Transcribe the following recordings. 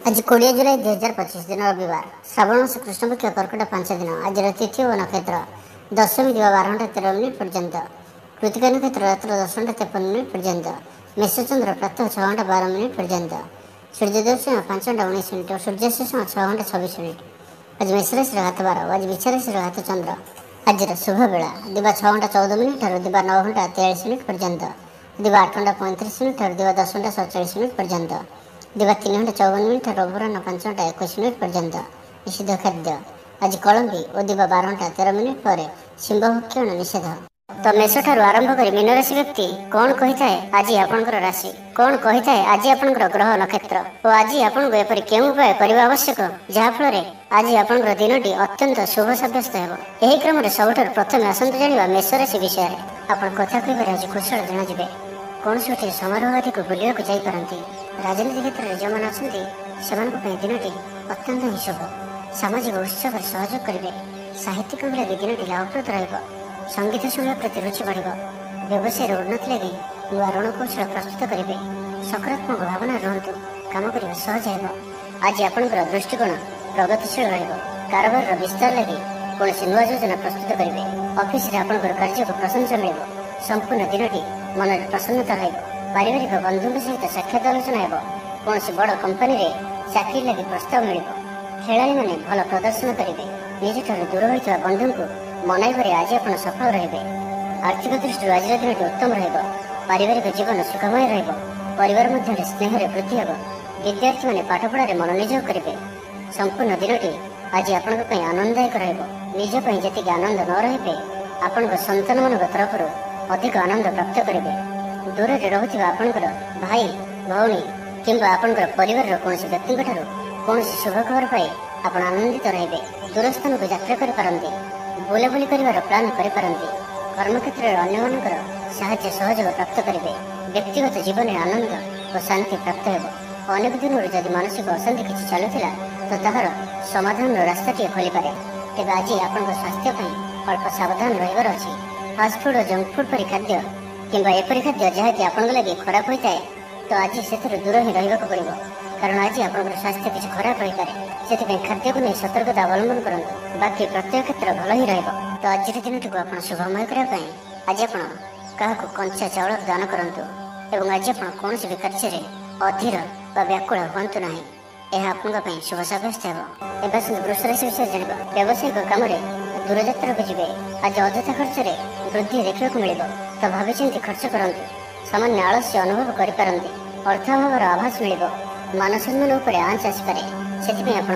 आज 20 जुलाई 2025 दिन रविवार श्रावण मास कृष्णपक्ष कर्कट 5 दिन। आज तिथि और नक्षत्र दशमी दिवा 12:13 पर्यंत, कृतिका नक्षत्र रात्र 10:53 पर्यंत, मेषचंद्र प्रातः 6:12 पर्यंत, सूर्योदय समय 5:19 और सूर्यास्त समय 6:26। आज मेष राशि हाथ 12, आज वृष राशि हाथ चंद्र। आज शुभ बेला दिवा 6:14 और दिवा 9:43 पर्यंत, दिवा 8:35 और दिवा 10:47 पर्यंत, दिवा 3:54 और अपराह्न 5:21 पर्यंत। निषिद्ध खाद्य आज कलंबी और दिवा 12:13 पर सिंहभक्षण निषेध। तो मेष ठारू आरंभ कर मीन राशि व्यक्ति कौन कही थाए आज आपणकर राशि, कौन कही थाए आज आपणकर ग्रह नक्षत्र और आज आपको एपरि केउं उपाय करबा आवश्यक जहाँफल आज आपणकर दिनटी अत्यंत शुभ सब्यस्त हेब। एही क्रम सबुठार प्रथम आसंतु जानिबा मेष राशि विषय में। आपण कथा कहिबार आज कुशल जनाजिबे। कौन गोटे समारोह आदि को बुलिया जाई पारंती। राजनीति क्षेत्र में जो मैंने अच्छा दिनटी अत्यंत ही शुभ। सामाजिक उत्सव सहयोग करेंगे। साहित्यिक लगे दिनटी लाभप्रद रहा। संगीत शुणा प्रति रुचि बढ़। व्यवसाय उन्नति लगे नुआ रणकौशल प्रस्तुत करेंगे। सकारात्मक भावना रुहतु, कम करने सहज हो। आज आपंकर दृष्टिकोण प्रगतिशील रबार विस्तार लगे कौन नुआ योजना प्रस्तुत करेंगे। ऑफिस रे आपंकर कार्य को प्रशंसा मिल। संपूर्ण दिनटी मन में प्रसन्नता रहा। पारिवारिक बंधु सहित साक्षात आलोचना हो। कौन बड़ कंपनी रे चाकरी लगे प्रस्ताव मिल। खेलाड़ी मैंने भल प्रदर्शन करेंगे। निज दूर होता बंधु को मनाइबारे आज आप सफल रहे। आर्थिक दृष्टि आज दिन उत्तम रहा। पारिवारिक जीवन सुखमय रहा। परिवार मध्य स्नेह वृद्धि हो। विद्यार्थी मैंने पाठपढ़ा मनोनियोग करेंगे। संपूर्ण दिनटी आज आपण आनंददायक रहा। निजपाई जी आनंद न रहे आपण संतान मान तरफ अधिक आनंद प्राप्त करेंगे। दूर में रुवा आपणकर भाई भौणी किंबा आपणकर परिवार कौन व्यक्ति कौन शुभ खबर पाई आप आनंदित रहे। दूर स्थान को यात्रा करें। बुलाबुली कर प्लां करें। कर्मक्षेत्र में अन्य साहाय्य सहयोग प्राप्त करेंगे। व्यक्तिगत जीवन में आनंद और शांति प्राप्त हो। अनेक दिन जदि मानसिक अशांति किसी चलुला तो तार समाधान रास्ताटी खोली पारे। तेज आज आप स्वास्थ्य अल्प सावधान रही अच्छी। फास्टफुड और जंक फुड परी खाद्य किंबा एपरी खाद्य जहाँकि आपन लगे खराब होता है तो आज से दूर ही रहा पड़ो। कारण आज आप स्वास्थ्य किसी खराब रही पारे। से खाद्य को नहीं सतर्कता अवलंबन करूँ। बाकी प्रत्येक क्षेत्र भल ही रहा। तो आज दिनटी को आप शुभमय करने आज आप कंचा चाउल दान करूँ। आज आप कौन भी कार्य अधीर व व्याकुल हूँ ना। यह आपंपाई शुभ सब्यस्त हो। वृष राशि विषय जाना। व्यावसायिक कम दूरयात्रा को जी। आज अଯଥା खर्च वृद्धि देखा मिल तो भाई खर्च करूँ। सामान्य आलस्य अनुभव करें। अर्थाभाव आभास मिल। मान सम्मान उपर आंच आसपे से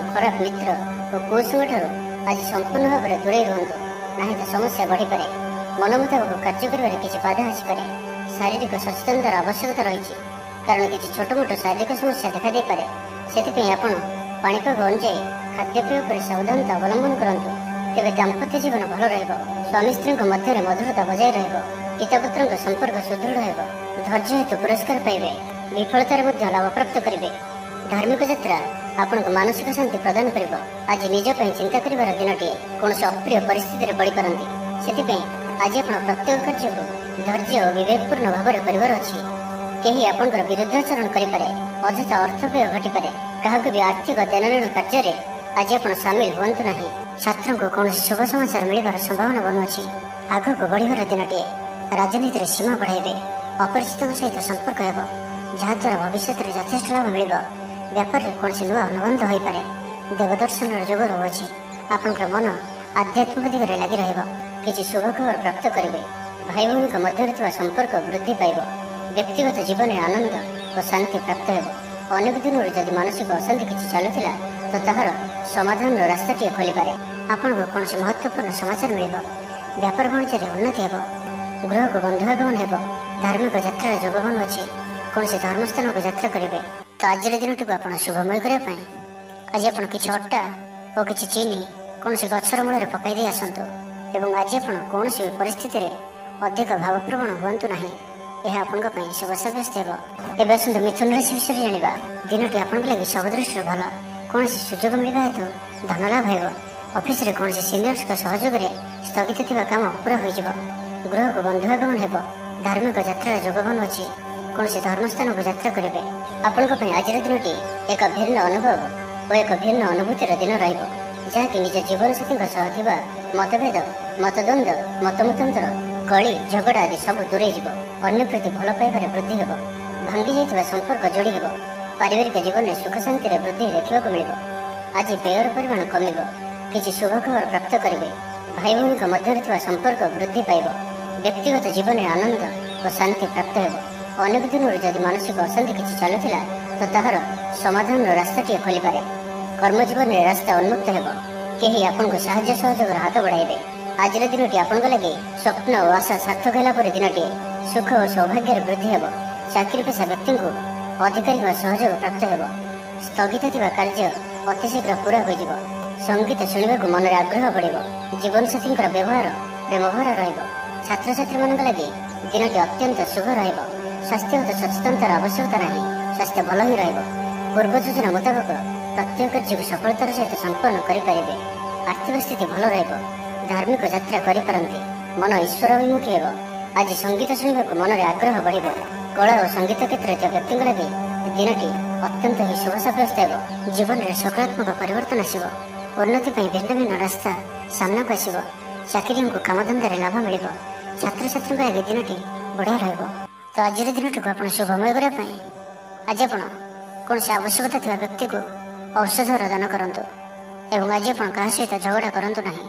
खराब मित्र और कुसंग आज संपूर्ण भाव में दूरे रुहतु ना तो समस्या बढ़ी पारे। मन मुताबक कार्य कर किसी बाधा आसपे। शारीरिक सचेतनतार आवश्यकता रही कारण किसी छोट मोट शारीरिक समस्या देखा दे पारे। से आप पाणीपाग अनुजाई खाद्यपेय पर सावधानता अवलंबन करूँ। तेज दाम्पत्य जीवन भल रहा। स्वामी स्त्री मध्य मधुरता बजाय रहा। पितापुत्र संपर्क सुदृढ़ हो। धैर्य हेतु पुरस्कार पाइबे। विफलतार लाभ प्राप्त करेंगे। धार्मिक यात्रा आपन मानसिक शांति प्रदान कर। आज निजपाई चिंता कर दिनटी कौन अप्रिय परिस्थिति पड़ पारती। से आज आप प्रत्येक कार्य को धैर्य और विवेकपूर्ण भाव में कर अच्छी। कहीं आपंकर विरुद्धाचरण करें। अଯଥା अर्थ व्यय घटीपे। क्या भी आर्थिक देननेण कार्य आज आप सामिल हूँ ना। छात्रों को कौन शुभ समाचार मिलवार संभावना बनुअछि। आग को बढ़िया दिनटी। राजनीति सीमा बढ़ाइबे। अपरिचित सहित संपर्क हो जहाद्वारा भविष्य में यथेष लाभ मिल। व्यापार में कौन नुआ अनुबंध हो पारे। देवदर्शन जोग रोचे। आपंकर मन आध्यात्मिक दिगरे लगी रही। शुभ खबर प्राप्त करेंगे। भाई भौणी मध्य संपर्क वृद्धि पाइब। व्यक्तिगत जीवन में आनंद और शांति प्राप्त हो। अनेक दिन जदि मानसिक अशांति किसी चलुला तो तार समाधान रास्ताटी खोली पारे। आपको कौन महत्वपूर्ण समाचार मिल। व्यापार वाणिज्य उन्नति हो। गृह को बंधुआगमन हो। धार्मिक यात्रा जोग बन अच्छी। कौन धर्मस्थान को यात्रा करेंगे। तो आज दिनटी को आप शुभमय करने आज आप किसी अट्टा और किसी चीनी कौन गचर मूल पकई दे आसतु। आज आप कौन भी परिस्थिति अधिक भावप्रवण हूँ ना। यह आपंपाई शुभ सब्यस्त हो। एवं आसतु मिथुन राशि विषय जाना। दिनटी आप लगे सब दृष्टि भल। कौन सुजोग मिलवा हेतु धन लाभ हो। ऑफिस रे कौन सीनियर्स सहयोग में स्थगित थी काम पूरा हो। गृह को बंधुआगमन हो। धार्मिक यात्रा जोग बन अच्छी। कौन धर्मस्थान को यात्रा करेंगे। ଆପଣଙ୍କ ପାଇଁ ଆଜିର ଦିନଟି ଏକ ଭିନ୍ନ ଅନୁଭବ ଓ ଏକ ଭିନ୍ନ ଅନୁଭୂତିର ଦିନ ରହିବ, ଯାହାକି ନିଜ ଜୀବନସାଥୀଙ୍କ ସହ ଥିବା ମତଭେଦ, ମତଦ୍ୱନ୍ଦ୍ୱ, ମତମତାନ୍ତର, କଳି ଝଗଡ଼ା ଆଦି ସବୁ ଦୂରେଇ ଯିବ। ଅନ୍ୟ ପ୍ରତି ଭଲ ପାଇବାରେ ବୃଦ୍ଧି ହେବ। ଭାଙ୍ଗି ଯାଇଥିବା ସମ୍ପର୍କ ଯୋଡ଼ି ହେବ। ପାରିବାରିକ ଜୀବନରେ ସୁଖ ଶାନ୍ତିରେ ବୃଦ୍ଧି ଦେଖିବାକୁ ମିଳିବ। ଆଜି ବ୍ୟୟର ପରିମାଣ କମିବ। କିଛି ଶୁଭ ଖବର ପ୍ରାପ୍ତ କରିବେ। ଭାଇ ଭଉଣୀଙ୍କ ମଧ୍ୟରେ ଥିବା ସମ୍ପର୍କ ବୃଦ୍ଧି ପାଇବ। ବ୍ୟକ୍ତିଗତ ଜୀବନରେ ଆନନ୍ଦ ଓ ଶାନ୍ତି ପ୍ରାପ୍ତ ହେବ। ଅନେକ ଦିନରୁ ଯଦି ମାନସିକ ଅଶାନ୍ତି କିଛି ଚାଲୁଥିଲା ତ ତାହାର ସମାଧାନର ରାସ୍ତାଟିଏ ଖୋଲିପାରେ। କର୍ମଜୀବନରେ ରାସ୍ତା ଉନ୍ମୁକ୍ତ ହେବ। କେହି ଆପଣଙ୍କୁ ସାହାଯ୍ୟ ସହଯୋଗର ହାତ ବଢ଼ାଇବେ। ଆଜିର ଦିନଟି ଆପଣଙ୍କ ଲାଗି ସ୍ୱପ୍ନ ଓ ଆଶା ସାର୍ଥକ ହେଲା ପରେ ଦିନଟିଏ। ସୁଖ ଓ ସୌଭାଗ୍ୟର ବୃଦ୍ଧି ହେବ। ଚାକିରି ପେଶା ବ୍ୟକ୍ତିଙ୍କୁ ଅଧିକାରୀଙ୍କ ସହଯୋଗ ପ୍ରାପ୍ତ ହେବ। ସ୍ଥଗିତ ଥିବା କାର୍ଯ୍ୟ ଅତିଶୀଘ୍ର ପୂରା ହୋଇଯିବ। ସଙ୍ଗୀତ ଶୁଣିବାକୁ ମନରେ ଆଗ୍ରହ ବଢ଼ିବ। ଜୀବନସାଥୀଙ୍କର ବ୍ୟବହାର ପ୍ରେମଭରା ରହିବ। ଛାତ୍ରଛାତ୍ରୀମାନଙ୍କ ଲାଗି ଦିନଟି ଅତ୍ୟନ୍ତ ଶୁଭ ରହିବ। ସ୍ୱାସ୍ଥ୍ୟଗତ ସଚେତନତାର ଆବଶ୍ୟକତା ନାହିଁ। ସ୍ୱାସ୍ଥ୍ୟ ଭଲ ହିଁ ରହିବ। ପୂର୍ବ ଯୋଜନା ମୁତାବକ ପ୍ରତ୍ୟେକ କାର୍ଯ୍ୟକୁ ସଫଳତାର ସହିତ ସମ୍ପନ୍ନ କରିପାରିବେ। ଆର୍ଥିକ ସ୍ଥିତି ଭଲ ରହିବ। ଧାର୍ମିକ ଯାତ୍ରା କରିପାରନ୍ତି। ମନ ଈଶ୍ୱରାଭିମୁଖୀ ହେବ। ଆଜି ସଙ୍ଗୀତ ଶୁଣିବାକୁ ମନରେ ଆଗ୍ରହ ବଢ଼ିବ। କଳା ଓ ସଙ୍ଗୀତ କ୍ଷେତ୍ରରେ ଥିବା ବ୍ୟକ୍ତିଙ୍କ ଲାଗି ଦିନଟି ଅତ୍ୟନ୍ତ ହିଁ ଶୁଭ ସାବ୍ୟସ୍ତ ହେବ। ଜୀବନରେ ସକାରାତ୍ମକ ପରିବର୍ତ୍ତନ ଆସିବ। ଉନ୍ନତି ପାଇଁ ଭିନ୍ନ ଭିନ୍ନ ରାସ୍ତା ସାମ୍ନାକୁ ଆସିବ। ଚାକିରିଙ୍କୁ କାମଧନ୍ଦାରେ ଲାଭ ମିଳିବ। ଛାତ୍ରଛାତ୍ରୀଙ୍କ ଲାଗି ଦିନଟି ବଢ଼ିଆ ରହିବ। ତ ଆଜିର ଦିନଟିକୁ ଆପଣ ଶୁଭମୟ କରିବା ପାଇଁ ଆଜି ଆପଣ କୌଣସି ଆବଶ୍ୟକତା ଥିବା ବ୍ୟକ୍ତିକୁ ଔଷଧର ଦାନ କରନ୍ତୁ ଏବଂ ଆଜି ଆପଣ କାହା ସହିତ ଝଗଡ଼ା କରନ୍ତୁ ନାହିଁ।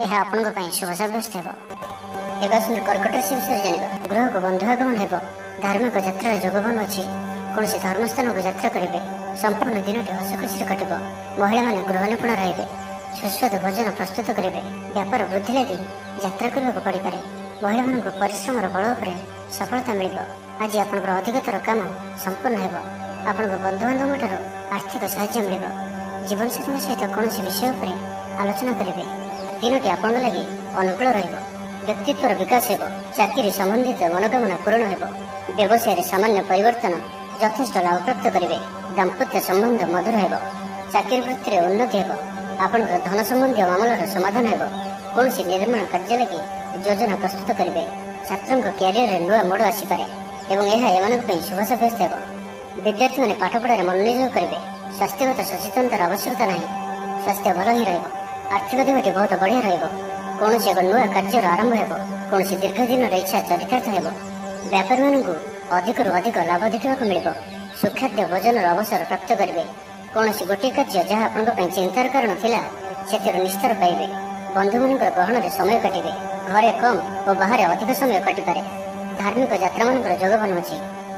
ଏହା ଆପଣଙ୍କ ପାଇଁ ଶୁଭ ସାବ୍ୟସ୍ତ ହେବ। ଏବେ ଆସନ୍ତୁ କର୍କଟ ରାଶି ବିଷୟରେ ଜାଣିବା। ଗୃହକୁ ବନ୍ଧୁ ଆଗମନ ହେବ। ଧାର୍ମିକ ଯାତ୍ରାର ଯୋଗବାନ ଅଛି। କୌଣସି ଧର୍ମସ୍ଥାନକୁ ଯାତ୍ରା କରିବେ। ସମ୍ପୂର୍ଣ୍ଣ ଦିନଟି ହସ ଖୁସିରେ କଟିବ। ମହିଳାମାନେ ଗୃହ ନିପୁଣ ରହିବେ। ସୁସ୍ୱାଦୁ ଭୋଜନ ପ୍ରସ୍ତୁତ କରିବେ। ବ୍ୟାପାର ବୃଦ୍ଧି ଲାଗି ଯାତ୍ରା କରିବାକୁ ପଡ଼ିପାରେ। ମହିଳାମାନଙ୍କୁ ପରିଶ୍ରମର ବଳ ଉପରେ ସଫଳତା ମିଳିବ। ଆଜି ଆପଣଙ୍କର ଅଧିକତର କାମ ସମ୍ପୂର୍ଣ୍ଣ ହେବ। ଆପଣଙ୍କ ବନ୍ଧୁବାନ୍ଧବଙ୍କଠାରୁ ଆର୍ଥିକ ସାହାଯ୍ୟ ମିଳିବ। ଜୀବନସାଥୀଙ୍କ ସହିତ କୌଣସି ବିଷୟ ଉପରେ ଆଲୋଚନା କରିବେ। ଦିନଟି ଆପଣଙ୍କ ଲାଗି ଅନୁକୂଳ ରହିବ। ବ୍ୟକ୍ତିତ୍ୱର ବିକାଶ ହେବ। ଚାକିରି ସମ୍ବନ୍ଧିତ ମନୋକାମନା ପୂରଣ ହେବ। ବ୍ୟବସାୟରେ ସାମାନ୍ୟ ପରିବର୍ତ୍ତନ ଯଥେଷ୍ଟ ଲାଭ ପ୍ରାପ୍ତ କରିବେ। ଦାମ୍ପତ୍ୟ ସମ୍ବନ୍ଧ ମଧୁର ହେବ। ଚାକିରି ବୃତ୍ତିରେ ଉନ୍ନତି ହେବ। ଆପଣଙ୍କର ଧନ ସମ୍ବନ୍ଧୀୟ ମାମଲାର ସମାଧାନ ହେବ। କୌଣସି ନିର୍ମାଣ କାର୍ଯ୍ୟ ଲାଗି ଯୋଜନା ପ୍ରସ୍ତୁତ କରିବେ। ଛାତ୍ରଙ୍କ କ୍ୟାରିୟରରେ ନୂଆ ମୋଡ଼ ଆସିପାରେ ଏବଂ ଏହା ଏମାନଙ୍କ ପାଇଁ ଶୁଭ ସାବ୍ୟସ୍ତ ହେବ। ବିଦ୍ୟାର୍ଥୀମାନେ ପାଠପଢ଼ାରେ ମନୋନିଯୋଗ କରିବେ। ସ୍ୱାସ୍ଥ୍ୟଗତ ସଚେତନତାର ଆବଶ୍ୟକତା ନାହିଁ। ସ୍ୱାସ୍ଥ୍ୟ ଭଲ ହିଁ ରହିବ। ଆର୍ଥିକ ଦିଗଟି ବହୁତ ବଢ଼ିଆ ରହିବ। କୌଣସି ଏକ ନୂଆ କାର୍ଯ୍ୟର ଆରମ୍ଭ ହେବ। କୌଣସି ଦୀର୍ଘ ଦିନର ଇଚ୍ଛା ଚରିତାର୍ଥ ହେବ। ବ୍ୟାପାରୀମାନଙ୍କୁ ଅଧିକରୁ ଅଧିକ ଲାଭ ଦେଖିବାକୁ ମିଳିବ। ସୁଖାଦ୍ୟ ଭୋଜନର ଅବସର ପ୍ରାପ୍ତ କରିବେ। କୌଣସି ଗୋଟିଏ କାର୍ଯ୍ୟ ଯାହା ଆପଣଙ୍କ ପାଇଁ ଚିନ୍ତାର କାରଣ ଥିଲା ସେଥିରୁ ନିସ୍ତାର ପାଇବେ। ବନ୍ଧୁମାନଙ୍କର ଗହଣରେ ସମୟ କାଟିବେ। ଘରେ କମ୍ ଓ ବାହାରେ ଅଧିକ ସମୟ କଟିପାରେ। ଧାର୍ମିକ ଯାତ୍ରାମାନଙ୍କର ଯୋଗବାନ ଅଛି।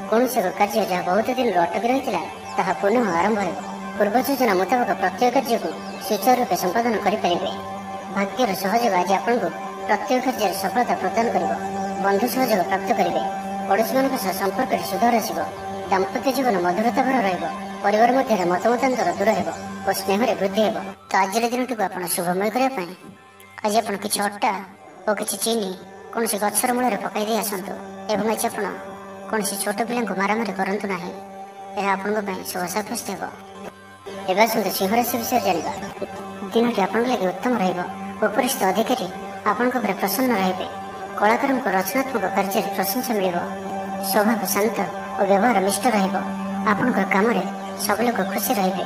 କୌଣସି ଏକ କାର୍ଯ୍ୟ ଯାହା ବହୁତ ଦିନରୁ ଅଟକି ରହିଥିଲା ତାହା ପୁନଃ ଆରମ୍ଭ ହେବ। ପୂର୍ବ ଯୋଜନା ମୁତାବକ ପ୍ରତ୍ୟେକ କାର୍ଯ୍ୟକୁ ସୁଚାରୁ ରୂପେ ସମ୍ପାଦନ କରିପାରିବେ। ଭାଗ୍ୟର ସହଯୋଗ ଆଜି ଆପଣଙ୍କୁ ପ୍ରତ୍ୟେକ କାର୍ଯ୍ୟରେ ସଫଳତା ପ୍ରଦାନ କରିବ। ବନ୍ଧୁ ସହଯୋଗ ପ୍ରାପ୍ତ କରିବେ। ପଡ଼ୋଶୀମାନଙ୍କ ସହ ସମ୍ପର୍କରେ ସୁଧାର ଆସିବ। ଦାମ୍ପତ୍ୟ ଜୀବନ ମଧୁରତା ଭରା ରହିବ। ପରିବାର ମଧ୍ୟରେ ମତମତାନ୍ତର ଦୂର ହେବ ଓ ସ୍ନେହରେ ବୃଦ୍ଧି ହେବ। ତ ଆଜିର ଦିନଟିକୁ ଆପଣ ଶୁଭମୟ କରିବା ପାଇଁ ଆଜି ଆପଣ କିଛି ଅଟା ଓ କିଛି ଚିନି କୌଣସି ଗଛର ମୂଳରେ ପକାଇ ଦେଇ ଆସନ୍ତୁ ଏବଂ ଆଜି ଆପଣ କୌଣସି ଛୋଟ ପିଲାଙ୍କୁ ମାରାମାରି କରନ୍ତୁ ନାହିଁ। ଏହା ଆପଣଙ୍କ ପାଇଁ ଶୁଭ ସାବ୍ୟସ୍ତ ହେବ। ଏବେ ଆସନ୍ତୁ ସିଂହ ରାଶି ବିଷୟରେ ଜାଣିବା। ଦିନଟି ଆପଣଙ୍କ ଲାଗି ଉତ୍ତମ ରହିବ। ଉପରିସ୍ଥ ଅଧିକାରୀ ଆପଣଙ୍କ ଉପରେ ପ୍ରସନ୍ନ ରହିବେ। କଳାକାରଙ୍କ ରଚନାତ୍ମକ କାର୍ଯ୍ୟରେ ପ୍ରଶଂସା ମିଳିବ। ସ୍ୱଭାବ ଶାନ୍ତ ଓ ବ୍ୟବହାର ମିଷ୍ଟ ରହିବ। ଆପଣଙ୍କର କାମରେ ସବୁ ଲୋକ ଖୁସି ରହିବେ।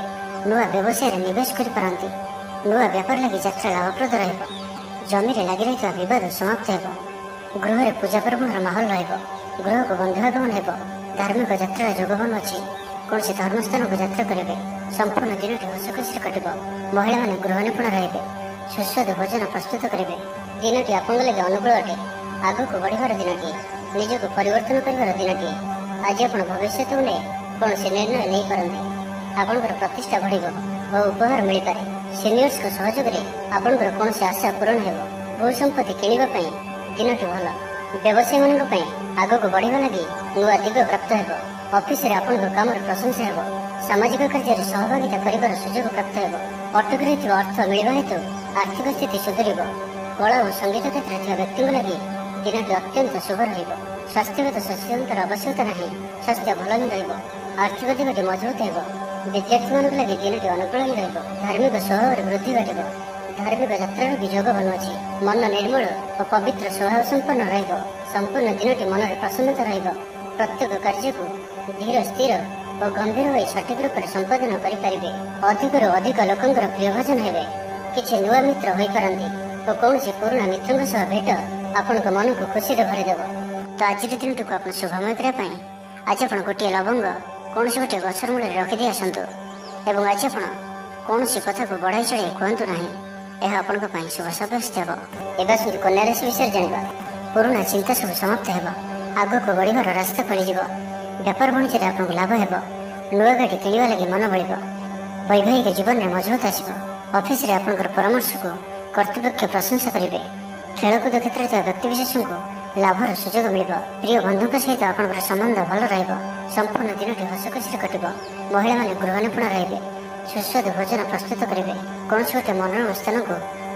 ନୂଆ ବ୍ୟବସାୟରେ ନିବେଶ କରିପାରନ୍ତି। ନୂଆ ବ୍ୟାପାର ଲାଗି ଯାତ୍ରା ଲାଭପ୍ରଦ ରହିବ। ଜମିରେ ଲାଗି ରହିଥିବା ବିବାଦ ସମାପ୍ତ ହେବ। ଗୃହରେ ପୂଜା ପର୍ବର ମାହୋଲ ରହିବ। ଗୃହକୁ ବନ୍ଧୁ ଆଗମନ ହେବ। ଧାର୍ମିକ ଯାତ୍ରାର ଯୋଗବାନ ଅଛି। କୌଣସି ଧର୍ମସ୍ଥାନକୁ ଯାତ୍ରା କରିବେ। ସମ୍ପୂର୍ଣ୍ଣ ଦିନଟି ହସ ଖୁସିରେ କଟିବ। ମହିଳାମାନେ ଗୃହ ନିପୁଣ ରହିବେ। ସୁସ୍ୱାଦୁ ଭୋଜନ ପ୍ରସ୍ତୁତ କରିବେ। ଦିନଟି ଆପଣଙ୍କ ଲାଗି ଅନୁକୂଳ ଅଟେ। ଆଗକୁ ବଢ଼ିବାର ଦିନଟିଏ। ନିଜକୁ ପରିବର୍ତ୍ତନ କରିବାର ଦିନଟିଏ। ଆଜି ଆପଣ ଭବିଷ୍ୟତକୁ ନେଇ କୌଣସି ନିର୍ଣ୍ଣୟ ନେଇପାରନ୍ତି। ଆପଣଙ୍କର ପ୍ରତିଷ୍ଠା ବଢ଼ିବ ଓ ଉପହାର ମିଳିପାରେ। ସିନିୟର୍ସଙ୍କ ସହଯୋଗରେ ଆପଣଙ୍କର କୌଣସି ଆଶା ପୂରଣ ହେବ। ଭୂ ସମ୍ପତ୍ତି କିଣିବା ପାଇଁ ଦିନଟି ଭଲ। ବ୍ୟବସାୟୀମାନଙ୍କ ପାଇଁ ଆଗକୁ ବଢ଼ିବା ଲାଗି ନୂଆ ଦିଗ ପ୍ରାପ୍ତ ହେବ। ଅଫିସରେ ଆପଣଙ୍କ କାମର ପ୍ରଶଂସା ହେବ। ସାମାଜିକ କାର୍ଯ୍ୟରେ ସହଭାଗିତା କରିବାର ସୁଯୋଗ ପ୍ରାପ୍ତ ହେବ। ଅଟକି ରହିଥିବା ଅର୍ଥ ମିଳିବା ହେତୁ ଆର୍ଥିକ ସ୍ଥିତି ସୁଧୁରିବ। କଳା ଓ ସଙ୍ଗୀତ କ୍ଷେତ୍ରରେ ଥିବା ବ୍ୟକ୍ତିଙ୍କ ଲାଗି ଦିନଟି ଅତ୍ୟନ୍ତ ଶୁଭ ରହିବ। ସ୍ୱାସ୍ଥ୍ୟଗତ ସଚେତନତାର ଆବଶ୍ୟକତା ନାହିଁ। ସ୍ୱାସ୍ଥ୍ୟ ଭଲ ହିଁ ରହିବ। ଆର୍ଥିକ ଦିଗଟି ମଜବୁତ ହେବ। ବିଦ୍ୟାର୍ଥୀମାନଙ୍କ ଲାଗି ଦିନଟି ଅନୁକୂଳ ହିଁ ରହିବ। ଧାର୍ମିକ ସ୍ୱଭାବରେ ବୃଦ୍ଧି ଘଟିବ। ଧାର୍ମିକ ଯାତ୍ରାର ବି ଯୋଗ ବନୁଅଛି। ମନ ନିର୍ମଳ ଓ ପବିତ୍ର ସ୍ୱଭାବ ସମ୍ପନ୍ନ ରହିବ। ସମ୍ପୂର୍ଣ୍ଣ ଦିନଟି ମନରେ ପ୍ରସନ୍ନତା ରହିବ। ପ୍ରତ୍ୟେକ କାର୍ଯ୍ୟକୁ ଧୀର ସ୍ଥିର ଓ ଗମ୍ଭୀର ହୋଇ ସଠିକ ରୂପରେ ସମ୍ପାଦନ କରିପାରିବେ। ଅଧିକରୁ ଅଧିକ ଲୋକଙ୍କର ପ୍ରିୟଭାଜନ ହେବେ। କିଛି ନୂଆ ମିତ୍ର ହୋଇପାରନ୍ତି ଓ କୌଣସି ପୁରୁଣା ମିତ୍ରଙ୍କ ସହ ଭେଟ ଆପଣଙ୍କ ମନକୁ ଖୁସିରେ ଭରିଦେବ। ତ ଆଜିର ଦିନଟିକୁ ଆପଣ ଶୁଭମୟ କରିବା ପାଇଁ ଆଜି ଆପଣ ଗୋଟିଏ ଲବଙ୍ଗ କୌଣସି ଗୋଟିଏ ଗଛର ମୂଳରେ ରଖିଦେଇ ଆସନ୍ତୁ ଏବଂ ଆଜି ଆପଣ କୌଣସି କଥାକୁ ବଢ଼ାଇ ଚଢ଼ାଇ କୁହନ୍ତୁ ନାହିଁ। ଏହା ଆପଣଙ୍କ ପାଇଁ ଶୁଭ ସାବ୍ୟସ୍ତ ହେବ। ଏବେ ଆସନ୍ତୁ କନ୍ୟା ରାଶି ବିଷୟରେ ଜାଣିବା। ପୁରୁଣା ଚିନ୍ତା ସବୁ ସମାପ୍ତ ହେବ। ଆଗକୁ ବଢ଼ିବାର ରାସ୍ତା ଖୋଲିଯିବ। ବେପାର ବାଣିଜ୍ୟରେ ଆପଣଙ୍କୁ ଲାଭ ହେବ। ନୂଆ ଗାଡ଼ି କିଣିବା ଲାଗି ମନ ବଳିବ। ବୈବାହିକ ଜୀବନରେ ମଜବୁତ ଆସିବ। ଅଫିସରେ ଆପଣଙ୍କର ପରାମର୍ଶକୁ କର୍ତ୍ତୃପକ୍ଷ ପ୍ରଶଂସା କରିବେ। ଖେଳକୁଦ କ୍ଷେତ୍ରରେ ଥିବା ବ୍ୟକ୍ତିବିଶେଷଙ୍କୁ ଲାଭର ସୁଯୋଗ ମିଳିବ। ପ୍ରିୟ ବନ୍ଧୁଙ୍କ ସହିତ ଆପଣଙ୍କର ସମ୍ବନ୍ଧ ଭଲ ରହିବ। ସମ୍ପୂର୍ଣ୍ଣ ଦିନଟି ହସଖୁସିରେ କଟିବ। ମହିଳାମାନେ ଗୃହନିପୁଣ ରହିବେ। ସୁସ୍ୱାଦୁ ଭୋଜନ ପ୍ରସ୍ତୁତ କରିବେ। କୌଣସି ଗୋଟେ ମନୋରମ ସ୍ଥାନକୁ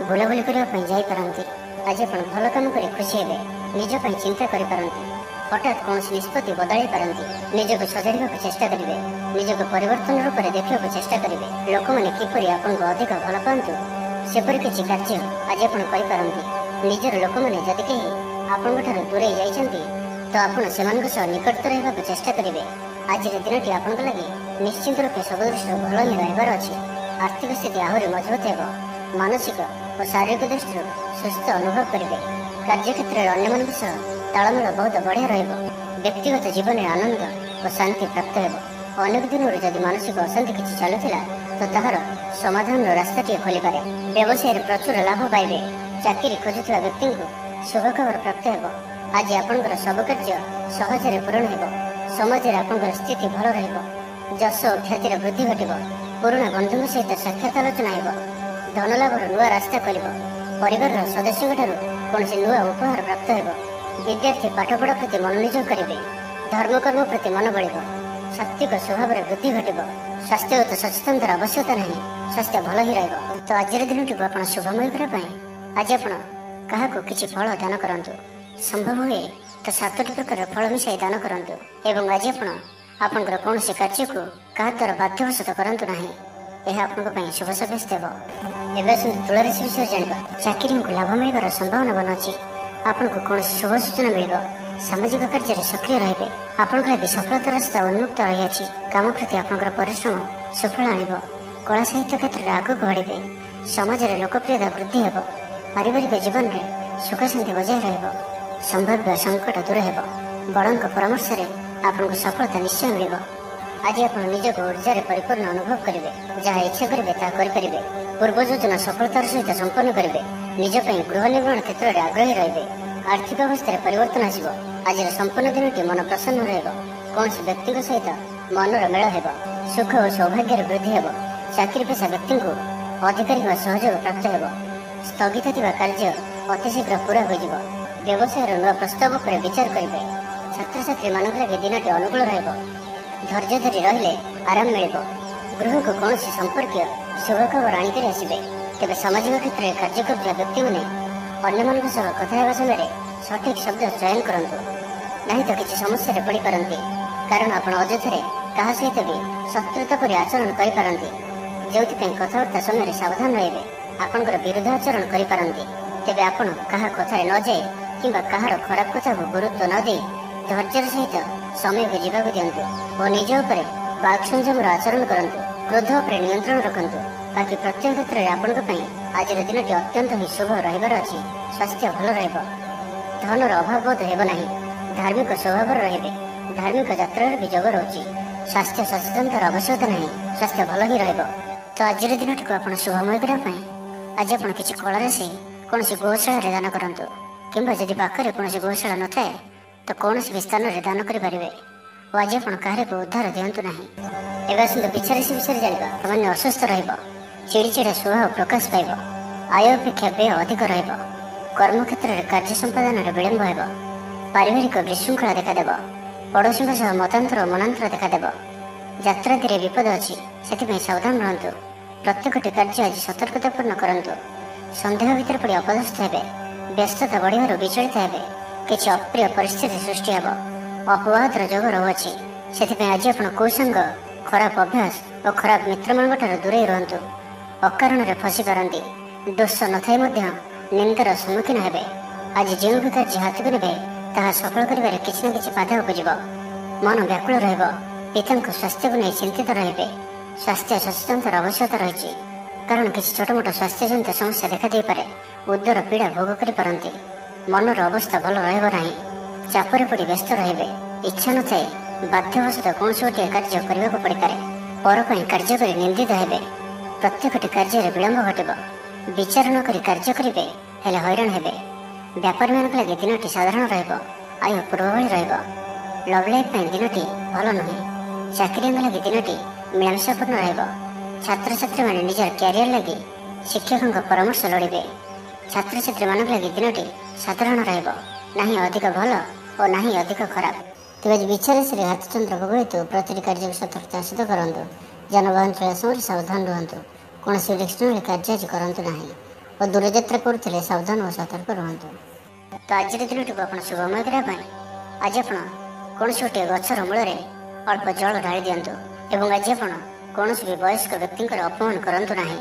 ବୁଲାବୁଲି କରିବା ପାଇଁ ଯାଇପାରନ୍ତି। ଆଜି ଆପଣ ଭଲ କାମ କରି ଖୁସି ହେବେ। ନିଜ ପାଇଁ ଚିନ୍ତା କରିପାରନ୍ତି। ହଠାତ୍ କୌଣସି ନିଷ୍ପତ୍ତି ବଦଳାଇ ପାରନ୍ତି। ନିଜକୁ ସଜାଡ଼ିବାକୁ ଚେଷ୍ଟା କରିବେ। ନିଜକୁ ପରିବର୍ତ୍ତନ ରୂପରେ ଦେଖିବାକୁ ଚେଷ୍ଟା କରିବେ। ଲୋକମାନେ କିପରି ଆପଣଙ୍କୁ ଅଧିକ ଭଲ ପାଆନ୍ତୁ ସେପରି କିଛି କାର୍ଯ୍ୟ ଆଜି ଆପଣ କରିପାରନ୍ତି। ନିଜର ଲୋକମାନେ ଯଦି କେହି ଆପଣଙ୍କଠାରୁ ଦୂରେଇ ଯାଇଛନ୍ତି ତ ଆପଣ ସେମାନଙ୍କ ସହ ନିକଟତର ହେବାକୁ ଚେଷ୍ଟା କରିବେ। ଆଜିର ଦିନଟି ଆପଣଙ୍କ ଲାଗି ନିଶ୍ଚିନ୍ତ ରୂପେ ସବୁ ଦୃଷ୍ଟିରୁ ଭଲ ହିଁ ରହିବାର ଅଛି। ଆର୍ଥିକ ସ୍ଥିତି ଆହୁରି ମଜବୁତ ହେବ। ମାନସିକ ଓ ଶାରୀରିକ ଦୃଷ୍ଟିରୁ ସୁସ୍ଥ ଅନୁଭବ କରିବେ। କାର୍ଯ୍ୟକ୍ଷେତ୍ରରେ ଅନ୍ୟମାନଙ୍କ ସହ ତାଳମେଳ ବହୁତ ବଢ଼ିଆ ରହିବ। ବ୍ୟକ୍ତିଗତ ଜୀବନରେ ଆନନ୍ଦ ଓ ଶାନ୍ତି ପ୍ରାପ୍ତ ହେବ। ଅନେକ ଦିନରୁ ଯଦି ମାନସିକ ଅଶାନ୍ତି କିଛି ଚାଲୁଥିଲା ତ ତାହାର ସମାଧାନର ରାସ୍ତାଟିଏ ଖୋଲିପାରେ। ବ୍ୟବସାୟରେ ପ୍ରଚୁର ଲାଭ ପାଇବେ। ଚାକିରି ଖୋଜୁଥିବା ବ୍ୟକ୍ତିଙ୍କୁ ଶୁଭ ଖବର ପ୍ରାପ୍ତ ହେବ। ଆଜି ଆପଣଙ୍କର ସବୁ କାର୍ଯ୍ୟ ସହଜରେ ପୂରଣ ହେବ। ସମାଜରେ ଆପଣଙ୍କର ସ୍ଥିତି ଭଲ ରହିବ। ଯଶ ଓ ଖ୍ୟାତିର ବୃଦ୍ଧି ଘଟିବ। ପୁରୁଣା ବନ୍ଧୁଙ୍କ ସହିତ ସାକ୍ଷାତ ଆଲୋଚନା ହେବ। ଧନଲାଭର ନୂଆ ରାସ୍ତା ଖୋଲିବ। ପରିବାରର ସଦସ୍ୟଙ୍କଠାରୁ କୌଣସି ନୂଆ ଉପହାର ପ୍ରାପ୍ତ ହେବ। ବିଦ୍ୟାର୍ଥୀ ପାଠପଢ଼ା ପ୍ରତି ମନୋନିଯୋଗ କରିବେ। ଧର୍ମକର୍ମ ପ୍ରତି ମନ ବଳିବ। ସାତ୍ତ୍ୱିକ ସ୍ୱଭାବରେ ବୃଦ୍ଧି ଘଟିବ। ସ୍ୱାସ୍ଥ୍ୟଗତ ସଚେତନତାର ଆବଶ୍ୟକତା ନାହିଁ। ସ୍ୱାସ୍ଥ୍ୟ ଭଲ ହିଁ ରହିବ। ତ ଆଜିର ଦିନଟିକୁ ଆପଣ ଶୁଭମୟ କରିବା ପାଇଁ ଆଜି ଆପଣ କାହାକୁ କିଛି ଫଳ ଦାନ କରନ୍ତୁ। ସମ୍ଭବ ହୁଏ ତ 7ଟି ପ୍ରକାର ଫଳ ମିଶାଇ ଦାନ କରନ୍ତୁ ଏବଂ ଆଜି ଆପଣ ଆପଣଙ୍କର କୌଣସି କାର୍ଯ୍ୟକୁ କାହା ଦ୍ୱାରା ବାଧ୍ୟବଶତଃ କରନ୍ତୁ ନାହିଁ। ଏହା ଆପଣଙ୍କ ପାଇଁ ଶୁଭ ସାବ୍ୟସ୍ତ ହେବ। ଏବେ ଆସନ୍ତୁ ତୁଳା ରାଶି ବିଷୟରେ ଜାଣିବା। ଚାକିରିଙ୍କୁ ଲାଭ ମିଳିବାର ସମ୍ଭାବନା ବନ ଅଛି। ଆପଣଙ୍କୁ କୌଣସି ଶୁଭ ସୂଚନା ମିଳିବ। ସାମାଜିକ କାର୍ଯ୍ୟରେ ସକ୍ରିୟ ରହିବେ। ଆପଣଙ୍କ ଲାଗି ସଫଳତା ରାସ୍ତା ଉନ୍ମୁକ୍ତ ରହିଅଛି। କାମ ପ୍ରତି ଆପଣଙ୍କର ପରିଶ୍ରମ ସୁଫଳ ଆଣିବ। କଳା ସାହିତ୍ୟ କ୍ଷେତ୍ରରେ ଆଗକୁ ବଢ଼ିବେ। ସମାଜରେ ଲୋକପ୍ରିୟତା ବୃଦ୍ଧି ହେବ। ପାରିବାରିକ ଜୀବନରେ ସୁଖ ଶାନ୍ତି ବଜାୟ ରହିବ। ସମ୍ଭାବ୍ୟ ସଙ୍କଟ ଦୂର ହେବ। ବଡ଼ଙ୍କ ପରାମର୍ଶରେ ଆପଣଙ୍କୁ ସଫଳତା ନିଶ୍ଚୟ ମିଳିବ। ଆଜି ଆପଣ ନିଜକୁ ଊର୍ଜାରେ ପରିପୂର୍ଣ୍ଣ ଅନୁଭବ କରିବେ। ଯାହା ଇଚ୍ଛା କରିବେ ତାହା କରିପାରିବେ। ପୂର୍ବ ଯୋଜନା ସଫଳତାର ସହିତ ସମ୍ପନ୍ନ କରିବେ। ନିଜ ପାଇଁ ଗୃହ ନିର୍ମାଣ କ୍ଷେତ୍ରରେ ଆଗ୍ରହୀ ରହିବେ। ଆର୍ଥିକ ଅବସ୍ଥାରେ ପରିବର୍ତ୍ତନ ଆସିବ। ଆଜିର ସମ୍ପୂର୍ଣ୍ଣ ଦିନଟି ମନ ପ୍ରସନ୍ନ ରହିବ। କୌଣସି ବ୍ୟକ୍ତିଙ୍କ ସହିତ ମନର ମେଳ ହେବ। ସୁଖ ଓ ସୌଭାଗ୍ୟର ବୃଦ୍ଧି ହେବ। ଚାକିରି ପେଶା ବ୍ୟକ୍ତିଙ୍କୁ ଅଧିକାରୀଙ୍କ ସହଯୋଗ ପ୍ରାପ୍ତ ହେବ। ସ୍ଥଗିତ ଥିବା କାର୍ଯ୍ୟ ଅତିଶୀଘ୍ର ପୂରା ହୋଇଯିବ। ବ୍ୟବସାୟର ନୂଆ ପ୍ରସ୍ତାବ ଉପରେ ବିଚାର କରିବେ। ଛାତ୍ରଛାତ୍ରୀମାନଙ୍କ ଲାଗି ଦିନଟି ଅନୁକୂଳ ରହିବ। ଧୈର୍ଯ୍ୟ ଧରି ରହିଲେ ଆରାମ ମିଳିବ। ଗୃହକୁ କୌଣସି ସମ୍ପର୍କୀୟ ଶୁଭ ଖବର ଆଣିକରି ଆସିବେ। ତେବେ ସାମାଜିକ କ୍ଷେତ୍ରରେ କାର୍ଯ୍ୟ କରୁଥିବା ବ୍ୟକ୍ତିମାନେ ଅନ୍ୟମାନଙ୍କ ସହ କଥା ହେବା ସମୟରେ ସଠିକ୍ ଶବ୍ଦ ଚୟନ କରନ୍ତୁ, ନାହିଁ ତ କିଛି ସମସ୍ୟାରେ ପଡ଼ିପାରନ୍ତି। କାରଣ ଆପଣ ଅଯଥାରେ କାହା ସହିତ ବି ଶତ୍ରୁତା ପରି ଆଚରଣ କରିପାରନ୍ତି, ଯେଉଁଥିପାଇଁ କଥାବାର୍ତ୍ତା ସମୟରେ ସାବଧାନ ରହିବେ। ଆପଣଙ୍କର ବିରୁଦ୍ଧ ଆଚରଣ କରିପାରନ୍ତି। ତେବେ ଆପଣ କାହା କଥାରେ ନ ଯାଇ କିମ୍ବା କାହାର ଖରାପ କଥାକୁ ଗୁରୁତ୍ୱ ନ ଦେଇ ଧୈର୍ଯ୍ୟର ସହିତ ସମୟକୁ ଯିବାକୁ ଦିଅନ୍ତୁ ଓ ନିଜ ଉପରେ ବାକ୍ ସଂଯମର ଆଚରଣ କରନ୍ତୁ। କ୍ରୋଧ ଉପରେ ନିୟନ୍ତ୍ରଣ ରଖନ୍ତୁ। ବାକି ପ୍ରତ୍ୟେକ କ୍ଷେତ୍ରରେ ଆପଣଙ୍କ ପାଇଁ ଆଜିର ଦିନଟି ଅତ୍ୟନ୍ତ ହିଁ ଶୁଭ ରହିବାର ଅଛି। ସ୍ୱାସ୍ଥ୍ୟ ଭଲ ରହିବ। ଧନର ଅଭାବ ବୋଧ ହେବ ନାହିଁ। ଧାର୍ମିକ ସ୍ୱଭାବର ରହିବେ। ଧାର୍ମିକ ଯାତ୍ରାର ବି ଯୋଗ ରହୁଛି। ସ୍ୱାସ୍ଥ୍ୟ ସଚେତନତାର ଆବଶ୍ୟକତା ନାହିଁ। ସ୍ୱାସ୍ଥ୍ୟ ଭଲ ହିଁ ରହିବ। ତ ଆଜିର ଦିନଟିକୁ ଆପଣ ଶୁଭମୟ କରିବା ପାଇଁ ଆଜି ଆପଣ କିଛି କଳା ରାଶି କୌଣସି ଗୋଶାଳାରେ ଦାନ କରନ୍ତୁ, କିମ୍ବା ଯଦି ପାଖରେ କୌଣସି ଗୋଶାଳା ନଥାଏ ତ କୌଣସି ବି ସ୍ଥାନରେ ଦାନ କରିପାରିବେ। ଓ ଆଜି ଆପଣ କାହାରିକୁ ଉଦ୍ଧାର ଦିଅନ୍ତୁ ନାହିଁ। ଏବେ ଆସନ୍ତୁ ବିଛା ରାଶି ବିଷୟରେ ଜାଣିବା। ସାମାନ୍ୟ ଅସୁସ୍ଥ ରହିବ। ଚିଡ଼ିଚିଡ଼ା ସ୍ୱଭାବ ପ୍ରକାଶ ପାଇବ। ଆୟ ଅପେକ୍ଷା ବ୍ୟୟ ଅଧିକ ରହିବ। କର୍ମକ୍ଷେତ୍ରରେ କାର୍ଯ୍ୟ ସମ୍ପାଦନରେ ବିଳମ୍ବ ହେବ। ପାରିବାରିକ ବିଶୃଙ୍ଖଳା ଦେଖାଦେବ। ପଡ଼ୋଶୀଙ୍କ ସହ ମତାନ୍ତର ଓ ମନାନ୍ତର ଦେଖାଦେବ। ଯାତ୍ରାଦିରେ ବିପଦ ଅଛି, ସେଥିପାଇଁ ସାବଧାନ ରୁହନ୍ତୁ। ପ୍ରତ୍ୟେକଟି କାର୍ଯ୍ୟ ଆଜି ସତର୍କତାପୂର୍ଣ୍ଣ କରନ୍ତୁ। ସନ୍ଦେହ ଭିତରେ ପଡ଼ି ଅପଦସ୍ଥ ହେବେ। ବ୍ୟସ୍ତତା ବଢ଼ିବାରୁ ବିଚଳିତ ହେବେ। କିଛି ଅପ୍ରିୟ ପରିସ୍ଥିତି ସୃଷ୍ଟି ହେବ। ଅପବାଦର ଯୋଗ ରହୁଅଛି, ସେଥିପାଇଁ ଆଜି ଆପଣ କୁସଙ୍ଗ, ଖରାପ ଅଭ୍ୟାସ ଓ ଖରାପ ମିତ୍ରମାନଙ୍କଠାରୁ ଦୂରେଇ ରୁହନ୍ତୁ। ଅକାରଣରେ ଫସି ପାରନ୍ତି। ଦୋଷ ନଥାଇ ମଧ୍ୟ ନିନ୍ଦାର ସମ୍ମୁଖୀନ ହେବେ। ଆଜି ଯେଉଁ ବି କାର୍ଯ୍ୟ ହାତକୁ ନେବେ ତାହା ସଫଳ କରିବାରେ କିଛି ନା କିଛି ବାଧା ଉପୁଜିବ। ମନ ବ୍ୟାକୁଳ ରହିବ। ପିତାଙ୍କ ସ୍ୱାସ୍ଥ୍ୟକୁ ନେଇ ଚିନ୍ତିତ ରହିବେ। ସ୍ୱାସ୍ଥ୍ୟ ସଚେତନତାର ଆବଶ୍ୟକତା ରହିଛି, କାରଣ କିଛି ଛୋଟମୋଟ ସ୍ୱାସ୍ଥ୍ୟଜନିତ ସମସ୍ୟା ଦେଖାଦେଇପାରେ। ଉଦର ପୀଡ଼ା ଭୋଗ କରିପାରନ୍ତି। ମନର ଅବସ୍ଥା ଭଲ ରହିବ ନାହିଁ। ଚାପରେ ପଡ଼ି ବ୍ୟସ୍ତ ରହିବେ। ଇଚ୍ଛା ନଥାଏ, ବାଧ୍ୟବଶତଃ କୌଣସି ଗୋଟିଏ କାର୍ଯ୍ୟ କରିବାକୁ ପଡ଼ିପାରେ। ପର ପାଇଁ କାର୍ଯ୍ୟ କରି ନିନ୍ଦିତ ହେବେ। ପ୍ରତ୍ୟେକଟି କାର୍ଯ୍ୟରେ ବିଳମ୍ବ ଘଟିବ। ବିଚାର ନ କରି କାର୍ଯ୍ୟ କରିବେ, ହେଲେ ହଇରାଣ ହେବେ। ବ୍ୟାପାରୀମାନଙ୍କ ଲାଗି ଦିନଟି ସାଧାରଣ ରହିବ। ଆୟ ପୂର୍ବଭଳି ରହିବ। ଲଭ୍ ଲାଇଫ୍ ପାଇଁ ଦିନଟି ଭଲ ନୁହେଁ। ଚାକିରିଆଙ୍କ ଲାଗି ଦିନଟି ମିଳାମିଶାପୂର୍ଣ୍ଣ ରହିବ। ଛାତ୍ରଛାତ୍ରୀମାନେ ନିଜର କ୍ୟାରିୟର ଲାଗି ଶିକ୍ଷକଙ୍କ ପରାମର୍ଶ ଲୋଡ଼ିବେ। ଛାତ୍ରଛାତ୍ରୀମାନଙ୍କ ଲାଗି ଦିନଟି ସାଧାରଣ ରହିବ। ନାହିଁ ଅଧିକ ଭଲ ଓ ନାହିଁ ଅଧିକ ଖରାପ। ତେବେ ଆଜି ବିଚାରଶ୍ରୀ ହାତଚନ୍ଦ୍ର ଭୋଗ ହେତୁ ପ୍ରତିଟି କାର୍ଯ୍ୟକୁ ସତର୍କତା ସହିତ କରନ୍ତୁ। ଯାନବାହନ ଚଳାଇବା ସମୟରେ ସାବଧାନ ରୁହନ୍ତୁ। କୌଣସି ରିସ୍କ ନେଲେ କାର୍ଯ୍ୟ ଆଜି କରନ୍ତୁ ନାହିଁ ଓ ଦୂରଯାତ୍ରା କରୁଥିଲେ ସାବଧାନ ଓ ସତର୍କ ରୁହନ୍ତୁ। ତ ଆଜିର ଦିନଟିକୁ ଆପଣ ଶୁଭମୟ କରିବା ପାଇଁ ଆଜି ଆପଣ କୌଣସି ଗୋଟିଏ ଗଛର ମୂଳରେ ଅଳ୍ପ ଜଳ ଢାଳି ଦିଅନ୍ତୁ ଏବଂ ଆଜି ଆପଣ କୌଣସି ବି ବୟସ୍କ ବ୍ୟକ୍ତିଙ୍କର ଅପମାନ କରନ୍ତୁ ନାହିଁ।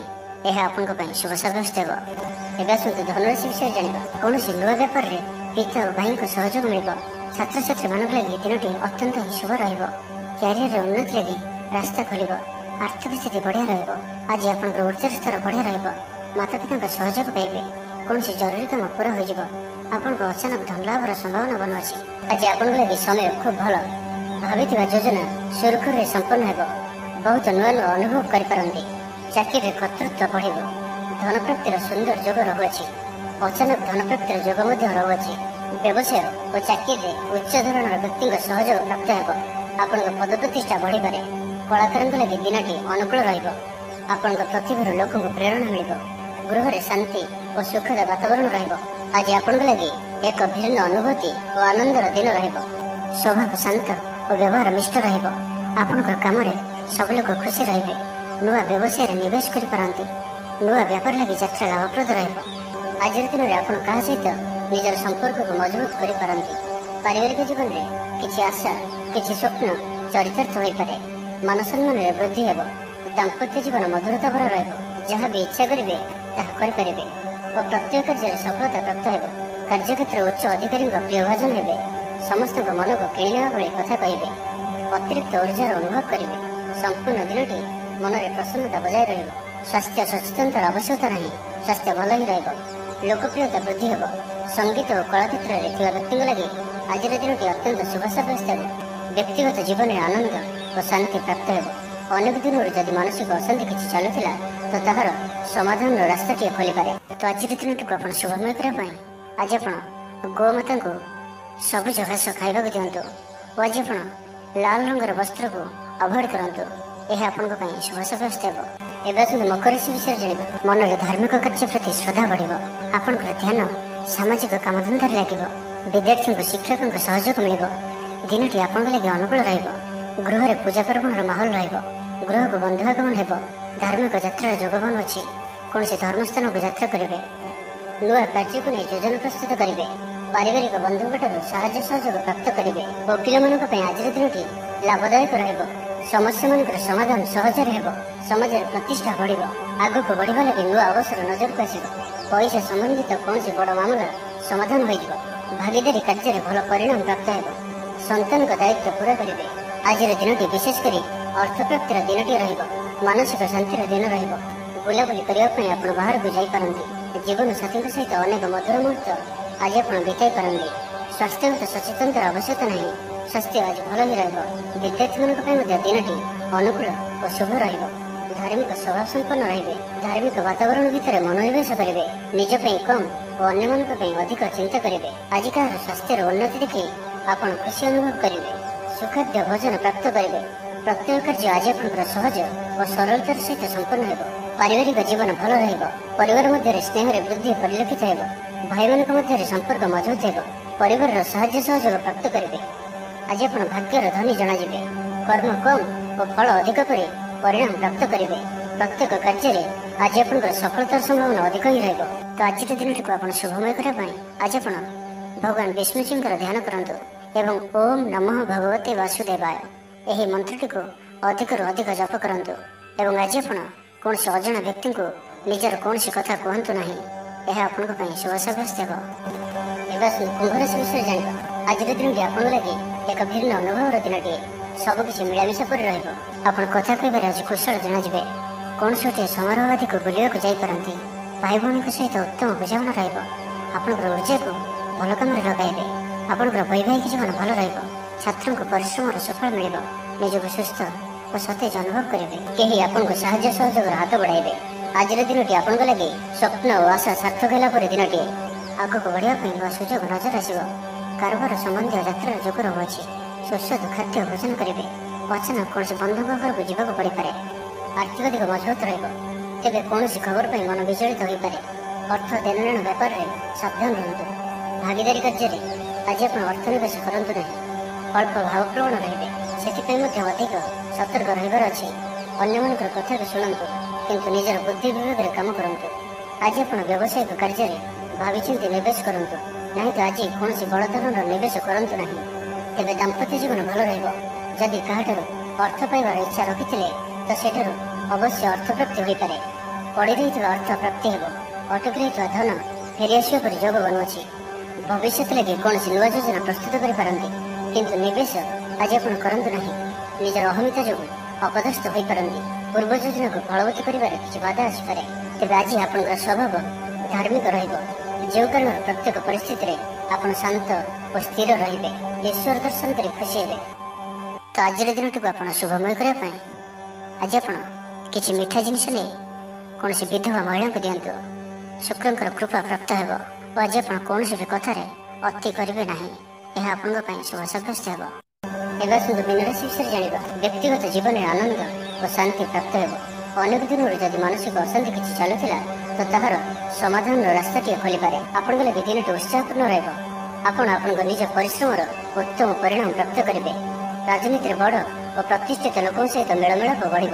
ଏହା ଆପଣଙ୍କ ପାଇଁ ଶୁଭ ସାବ୍ୟସ୍ତ ହେବ। ଏବେ ଆସନ୍ତୁ ଧନରାଶି ବିଷୟରେ ଜାଣିବା। କୌଣସି ନୂଆ ବ୍ୟାପାରରେ ପିତା ଓ ଭାଇଙ୍କ ସହଯୋଗ ମିଳିବ। ଛାତ୍ରଛାତ୍ରୀମାନଙ୍କ ଲାଗି ଦିନଟି ଅତ୍ୟନ୍ତ ହିଁ ଶୁଭ ରହିବ। କ୍ୟାରିୟରରେ ଉନ୍ନତି ଲାଗି ରାସ୍ତା ଖୋଲିବ। ଆର୍ଥିକ ସ୍ଥିତି ବଢ଼ିଆ ରହିବ। ଆଜି ଆପଣଙ୍କର ଉର୍ଜାର ସ୍ତର ବଢ଼ିଆ ରହିବ। ମାତା ପିତାଙ୍କ ସହଯୋଗ ପାଇବେ। କୌଣସି ଜରୁରୀ କାମ ପୁରା ହୋଇଯିବ। ଆପଣଙ୍କ ଅଚାନକ ଧନ ଲାଭର ସମ୍ଭାବନା ବନ ଅଛି। ଆଜି ଆପଣଙ୍କ ଲାଗି ସମୟ ଖୁବ୍ ଭଲ। ଭାବିଥିବା ଯୋଜନା ସୁରୁଖୁରୁରେ ସମ୍ପନ୍ନ ହେବ। ବହୁତ ନୂଆ ନୂଆ ଅନୁଭବ କରିପାରନ୍ତି। ଚାକିରିରେ କର୍ତ୍ତୃତ୍ୱ ବଢ଼ିବ। ଧନପ୍ରାପ୍ତିର ସୁନ୍ଦର ଯୋଗ ରହୁଅଛି। ଅଚାନକ ଧନପ୍ରାପ୍ତିର ଯୋଗ ମଧ୍ୟ ରହୁଅଛି। ବ୍ୟବସାୟ ଓ ଚାକିରିରେ ଉଚ୍ଚ ଧରଣର ବ୍ୟକ୍ତିଙ୍କ ସହଯୋଗ ପ୍ରାପ୍ତ ହେବ। ଆପଣଙ୍କ ପଦପ୍ରତିଷ୍ଠା ବଢ଼ିପାରେ। କଳାକାରଙ୍କ ଲାଗି ଦିନଟି ଅନୁକୂଳ ରହିବ। ଆପଣଙ୍କ ପ୍ରତିଭାରୁ ଲୋକଙ୍କୁ ପ୍ରେରଣା ମିଳିବ। ଗୃହରେ ଶାନ୍ତି ଓ ସୁଖଦ ବାତାବରଣ ରହିବ। ଆଜି ଆପଣଙ୍କ ଲାଗି ଏକ ଭିନ୍ନ ଅନୁଭୂତି ଓ ଆନନ୍ଦର ଦିନ ରହିବ। ସ୍ୱଭାବ ଶାନ୍ତ ଓ ବ୍ୟବହାର ମିଷ୍ଟ ରହିବ। ଆପଣଙ୍କର କାମରେ ସବୁ ଲୋକ ଖୁସି ରହିବେ। ନୂଆ ବ୍ୟବସାୟରେ ନିବେଶ କରିପାରନ୍ତି। ନୂଆ ବ୍ୟାପାର ଲାଗି ଯାତ୍ରା ଲାଭପ୍ରଦ ରହିବ। ଆଜିର ଦିନରେ ଆପଣ କାହା ସହିତ ନିଜର ସମ୍ପର୍କକୁ ମଜବୁତ କରିପାରନ୍ତି। ପାରିବାରିକ ଜୀବନରେ କିଛି ଆଶା, କିଛି ସ୍ୱପ୍ନ ଚରିତାର୍ଥ ହୋଇପାରେ। ମାନସମ୍ମାନରେ ବୃଦ୍ଧି ହେବ। ଦାମ୍ପତ୍ୟ ଜୀବନ ମଧୁରତା ଭରା ରହିବ। ଯାହା ବି ଇଚ୍ଛା କରିବେ ତାହା କରିପାରିବେ ଓ ପ୍ରତ୍ୟେକ କାର୍ଯ୍ୟରେ ସଫଳତା ପ୍ରାପ୍ତ ହେବ। କାର୍ଯ୍ୟକ୍ଷେତ୍ରରେ ଉଚ୍ଚ ଅଧିକାରୀଙ୍କ ପ୍ରିୟଭାଜନ ହେବେ। ସମସ୍ତଙ୍କ ମନକୁ କିଣିନେବା ଭଳି କଥା କହିବେ। ଅତିରିକ୍ତ ଉର୍ଜାର ଅନୁଭବ କରିବେ। ସମ୍ପୂର୍ଣ୍ଣ ଦିନଟି ମନରେ ପ୍ରସନ୍ନତା ବଜାୟ ରହିବ। ସ୍ୱାସ୍ଥ୍ୟ ସଚେତନତାର ଆବଶ୍ୟକତା ନାହିଁ। ସ୍ୱାସ୍ଥ୍ୟ ଭଲ ହିଁ ରହିବ। ଲୋକପ୍ରିୟତା ବୃଦ୍ଧି ହେବ। ସଙ୍ଗୀତ ଓ କଳା କ୍ଷେତ୍ରରେ ଥିବା ବ୍ୟକ୍ତିଙ୍କ ଲାଗି ଆଜିର ଦିନଟି ଅତ୍ୟନ୍ତ ଶୁଭ ସାବ୍ୟସ୍ତ ହେବ। ବ୍ୟକ୍ତିଗତ ଜୀବନରେ ଆନନ୍ଦ ଓ ଶାନ୍ତି ପ୍ରାପ୍ତ ହେବ। ଅନେକ ଦିନରୁ ଯଦି ମାନସିକ ଅଶାନ୍ତି କିଛି ଚାଲୁଥିଲା ତ ତାହାର ସମାଧାନର ରାସ୍ତାଟିଏ ଖୋଲିପାରେ। ତ ଆଜିର ଦିନଟିକୁ ଆପଣ ଶୁଭମୟ କରିବା ପାଇଁ ଆଜି ଆପଣ ଗୋମାତାଙ୍କୁ ସବୁଜ ଘାସ ଖାଇବାକୁ ଦିଅନ୍ତୁ ଓ ଆଜି ଆପଣ ଲାଲ ରଙ୍ଗର ବସ୍ତ୍ରକୁ ଆଭଏଡ୍ କରନ୍ତୁ। ଏହା ଆପଣଙ୍କ ପାଇଁ ଶୁଭ ସାବ୍ୟସ୍ତ ହେବ। ଏବେ ଆସନ୍ତୁ ମକର ରାଶି ବିଷୟରେ ଜାଣିବା। ମନରେ ଧାର୍ମିକ କାର୍ଯ୍ୟ ପ୍ରତି ଶ୍ରଦ୍ଧା ବଢ଼ିବ। ଆପଣଙ୍କର ଧ୍ୟାନ ସାମାଜିକ କାମଧନ୍ଦାରେ ଲାଗିବ। ବିଦ୍ୟାର୍ଥୀଙ୍କୁ ଶିକ୍ଷକଙ୍କ ସହଯୋଗ ମିଳିବ। ଦିନଟି ଆପଣଙ୍କ ଲାଗି ଅନୁକୂଳ ରହିବ। ଗୃହରେ ପୂଜା ପର୍ବର ମାହୋଲ ରହିବ। ଗୃହକୁ ବନ୍ଧୁ ଆଗମନ ହେବ। ଧାର୍ମିକ ଯାତ୍ରାର ଯୋଗବାନ ଅଛି। କୌଣସି ଧର୍ମସ୍ଥାନକୁ ଯାତ୍ରା କରିବେ। ନୂଆ କାର୍ଯ୍ୟକୁ ନେଇ ଯୋଜନା ପ୍ରସ୍ତୁତ କରିବେ। ପାରିବାରିକ ବନ୍ଧୁଙ୍କଠାରୁ ସାହାଯ୍ୟ ସହଯୋଗ ପ୍ରାପ୍ତ କରିବେ। ଓକିଲମାନଙ୍କ ପାଇଁ ଆଜିର ଦିନଟି ଲାଭଦାୟକ ରହିବ। ସମସ୍ୟାମାନଙ୍କର ସମାଧାନ ସହଜରେ ହେବ। ସମାଜରେ ପ୍ରତିଷ୍ଠା ବଢ଼ିବ। ଆଗକୁ ବଢ଼ିବା ଲାଗି ନୂଆ ଅବସର ନଜରକୁ ଆସିବ। ପଇସା ସମ୍ବନ୍ଧିତ କୌଣସି ବଡ଼ ମାମଲା ସମାଧାନ ହୋଇଯିବ। ଭାଗିଦାରୀ କାର୍ଯ୍ୟରେ ଭଲ ପରିଣାମ ପ୍ରାପ୍ତ ହେବ। ସନ୍ତାନଙ୍କ ଦାୟିତ୍ୱ ପୁରା କରିବେ। ଆଜିର ଦିନଟି ବିଶେଷ କରି ଅର୍ଥପ୍ରାପ୍ତିର ଦିନଟିଏ ରହିବ। ମାନସିକ ଶାନ୍ତିର ଦିନ ରହିବ। ବୁଲାବୁଲି କରିବା ପାଇଁ ଆପଣ ବାହାରକୁ ଯାଇପାରନ୍ତି। ଜୀବନ ସାଥୀଙ୍କ ସହିତ ଅନେକ ମଧୁର ମୁହୂର୍ତ୍ତ ଆଜି ଆପଣ ବିତାଇ ପାରନ୍ତି। ସ୍ୱାସ୍ଥ୍ୟଗତ ସଚେତନତାର ଆବଶ୍ୟକତା ନାହିଁ। ସ୍ୱାସ୍ଥ୍ୟ ଆଜି ଭଲ ହିଁ ରହିବ। ବିଦ୍ୟାର୍ଥୀମାନଙ୍କ ପାଇଁ ମଧ୍ୟ ଦିନଟି ଅନୁକୂଳ ଓ ଶୁଭ ରହିବ। ଧାର୍ମିକ ସ୍ୱଭାବ ସମ୍ପନ୍ନ ରହିବେ। ଧାର୍ମିକ ବାତାବରଣ ଭିତରେ ମନୋନିବେଶ କରିବେ। ନିଜ ପାଇଁ କମ୍ ଓ ଅନ୍ୟମାନଙ୍କ ପାଇଁ ଅଧିକ ଚିନ୍ତା କରିବେ। ଆଜି କାହାର ସ୍ୱାସ୍ଥ୍ୟର ଉନ୍ନତି ଦେଖି ଆପଣ ଖୁସି ଅନୁଭବ କରିବେ। ସୁଖାଦ୍ୟ ଭୋଜନ ପ୍ରାପ୍ତ କରିବେ। ପ୍ରତ୍ୟେକ କାର୍ଯ୍ୟ ଆଜି ଆପଣଙ୍କର ସହଜ ଓ ସରଳତାର ସହିତ ସମ୍ପନ୍ନ ହେବ। ପାରିବାରିକ ଜୀବନ ଭଲ ରହିବ। ପରିବାର ମଧ୍ୟରେ ସ୍ନେହରେ ବୃଦ୍ଧି ପରିଲକ୍ଷିତ ହେବ। ଭାଇମାନଙ୍କ ମଧ୍ୟରେ ସମ୍ପର୍କ ମଜବୁତ ହେବ। ପରିବାରର ସାହାଯ୍ୟ ସହଯୋଗ ପ୍ରାପ୍ତ କରିବେ। ଆଜି ଆପଣ ଭାଗ୍ୟର ଧନୀ ଜଣାଯିବେ। କର୍ମ କମ୍ ଓ ଫଳ ଅଧିକ କରି ପରିଣାମ ପ୍ରାପ୍ତ କରିବେ। ପ୍ରତ୍ୟେକ କାର୍ଯ୍ୟରେ ଆଜି ଆପଣଙ୍କର ସଫଳତାର ସମ୍ଭାବନା ଅଧିକ ହିଁ ରହିବ। ତ ଆଜିର ଦିନଟିକୁ ଆପଣ ଶୁଭମୟ କରିବା ପାଇଁ ଆଜି ଆପଣ ଭଗବାନ ବିଷ୍ଣୁଜୀଙ୍କର ଧ୍ୟାନ କରନ୍ତୁ ଏବଂ ଓମ୍ ନମଃ ଭଗବତେ ବାସୁଦେବାୟ ଏହି ମନ୍ତ୍ରଟିକୁ ଅଧିକରୁ ଅଧିକ ଜପ କରନ୍ତୁ ଏବଂ ଆଜି ଆପଣ କୌଣସି ଅଜଣା ବ୍ୟକ୍ତିଙ୍କୁ ନିଜର କୌଣସି କଥା କୁହନ୍ତୁ ନାହିଁ। ଏହା ଆପଣଙ୍କ ପାଇଁ ଶୁଭ ସାବ୍ୟସ୍ତ ହେବ। ଏବେ ଆସନ୍ତୁ କୁମ୍ଭ ରାଶି ବିଷୟରେ ଜାଣିବା। ଆଜିର ଦିନଟି ଆପଣଙ୍କ ଲାଗି ଏକ ଭିନ୍ନ ଅନୁଭବର ଦିନଟିଏ। सबकिछि मिलामिशा परि रहिब। आपण कथा कहबार आज कुशल जनाजिबे। कौनसी गोटे समारोह आदिक बुलिବାକୁ ଯାଇପାରନ୍ତି। भाई भौणी सहित उत्तम बुझामणा रहिब। आपणकर ऊर्जा को भल काम लगाइबे। आपणकर वैवाहिक जीवन भल रहिब। छात्रों को परिश्रम सफल मिलिब। निजको सुस्थ और सतेज अनुभव करेंगे। कहीं आपन को साहाय्य सहयोग हाथ बढ़ाइबे। आज दिनटी आपण लगे स्वप्न और आशा सार्थक है। दिनटी आगक बढ़ापी नुआ सुजोग नजर आसब। कारोबार संबंधी यात्रा जोग रहुछि। सुस्वादु खाद्य भोजन करेंगे। अचानक कौन बंधु घर को जावाक पड़ पारे। आर्थिक दिग मजबूत रही कौन खबर पर मन विचलित हो पारे। अर्थ देनलेन व्यापार में सावधान रुहतु। भागीदारी कार्य आज आप अर्थ निवेश करूँ ना। अल्प भावप्रवण रहे से अधिक सतर्क रही अच्छे। अन्य कथा को शुणु किंतु निजर बुद्धि विवेक काम करूँ। आज आप व्यावसायिक कार्य भाविचिंती निवेश करूँ ना तो आज कौन बड़धरण निवेश करूँ ना। तेज दाम्पत्य जीवन भल रदि क्या अर्थ पाइबार इच्छा रखी तो सेठू अवश्य अर्थ प्राप्ति हो पारे। पड़ी रही अर्थ प्राप्ति हो। अटक रही धन फेरी आसा पर जोग बनुअछि। भविष्य लगे कौन नुआ योजना प्रस्तुत करपारती किंतु निवेश आज आप करतु ना। निजर अहमिता जो अपदस्थ हो पारती। पूर्व योजना को फलवती कर किसी बाधा आसपे। तेज आज आप स्वभाव धार्मिक रो कारण प्रत्येक परिस्थिति में आप शांत और स्थिर रे। ईश्वर दर्शन कर खुशी हे। तो आज दिन टी आप शुभमय करने आज आप किसी मीठा जिनस नहीं कौन विधवा महिला को दिंतु। शुक्रंकर कृपा प्राप्त हो। आज आप कौन भी कथार अति करेंगे ना। यह आपण शुभ सब्यस्त हो। विषय जाना व्यक्तिगत जीवन में आनंद और शांति प्राप्त हो। अनेक दिन जदि मानसिक अशांति किसी चलुला तो तार समाधान रास्ता टी खोली पारे। आपण लगे दिन उत्साहपूर्ण रहा। निज परिश्रम उत्तम परिणाम प्राप्त करेंगे। राजनीति बड़ और प्रतिष्ठित लोकों सहित मेलमिलाप बढ़।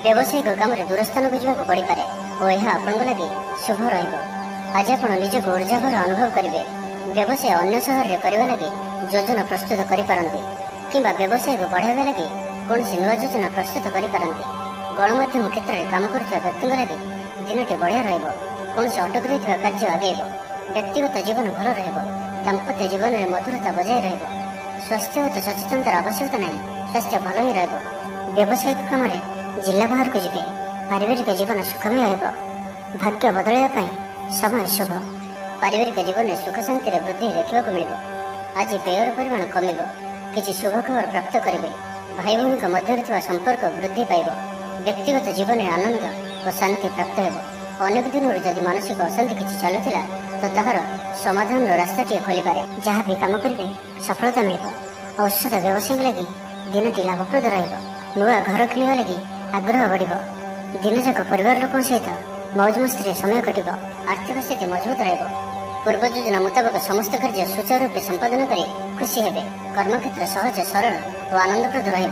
व्यावसायिक काम में दूरस्थान को जावाक पड़ पारे और यह आपण लगे शुभ आज आप निजक ऊर्जाभर अनुभव करेंगे। व्यवसाय अन्य सहर में करने लगे योजना प्रस्तुत करपारती कि व्यवसाय को बढ़ावा लगे कौन नुआ योजना प्रस्तुत करपारती। गणमाध्यम क्षेत्र में काम करुवा व्यक्ति लगे दिनटी बढ़िया कौन अटक रही कार्य आगेब। व्यक्तिगत जीवन भल दाम्पत्य जीवन में मधुरता बजाय स्वास्थ्य और सचेतनतार आवश्यकता नहीं। स्वास्थ्य भल ही व्यवसायिक काम में जिला बाहर को जी। पारिवारिक जीवन सुखमय हो। भाग्य बदलवाई समय शुभ। पारिवारिक जीवन में सुख शांति वृद्धि देखा मिल। आज व्ययर परिमाण कम। किसी शुभ खबर प्राप्त करेंगे। भाई भौणी मध्य संपर्क वृद्धि पाइब। व्यक्तिगत जीवन में आनंद और शांति प्राप्त हो। अनेक दिन जदि मानसिक अशांति किसी चलुला तो तार समाधान रास्ता टी खोली पारे। जहाँ भी काम करेंगे सफलता मिल। औषध व्यवसाय लगी दिनटी लाभप्रद नुआ घर किणवा लगी आग्रह बढ़। दिन जाक परिवार लोक सहित मौज मस्ती समय कट। आर्थिक स्थिति मजबूत रह। पूर्व योजना मुताबक समस्त कार्य सुचारू रूप संपादन कर खुशी हे। कर्मक्षेत्र सहज सरल और आनंदप्रद रह।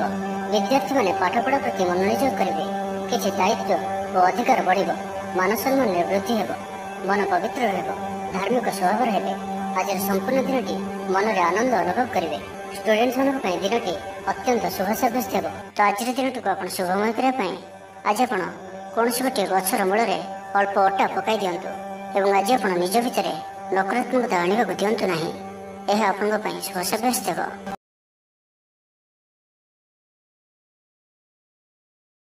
विद्यार्थी मैंने पाठपढ़ा प्रति मनोनियोग करेंगे। किसी दायित्व और अधिकार बढ़। मान सम्मान में वृद्धि हो। मन पवित्र रह। धार्मिक स्वभाव रहे। आज संपूर्ण दिनटी मन में आनंद अनुभव करेंगे। स्टूडेंट्स मान दिनटी अत्यंत शुभ सब्यस्त हो। तो आज दिन को आप शुभमय करने आज आप कौन गोटे गचर मूल में अल्प अटा पकई दिंतु और आज आप निज भितर नकारात्मकता आने को दिंतु ना। यह आपण शुभ सब्यस्त हो।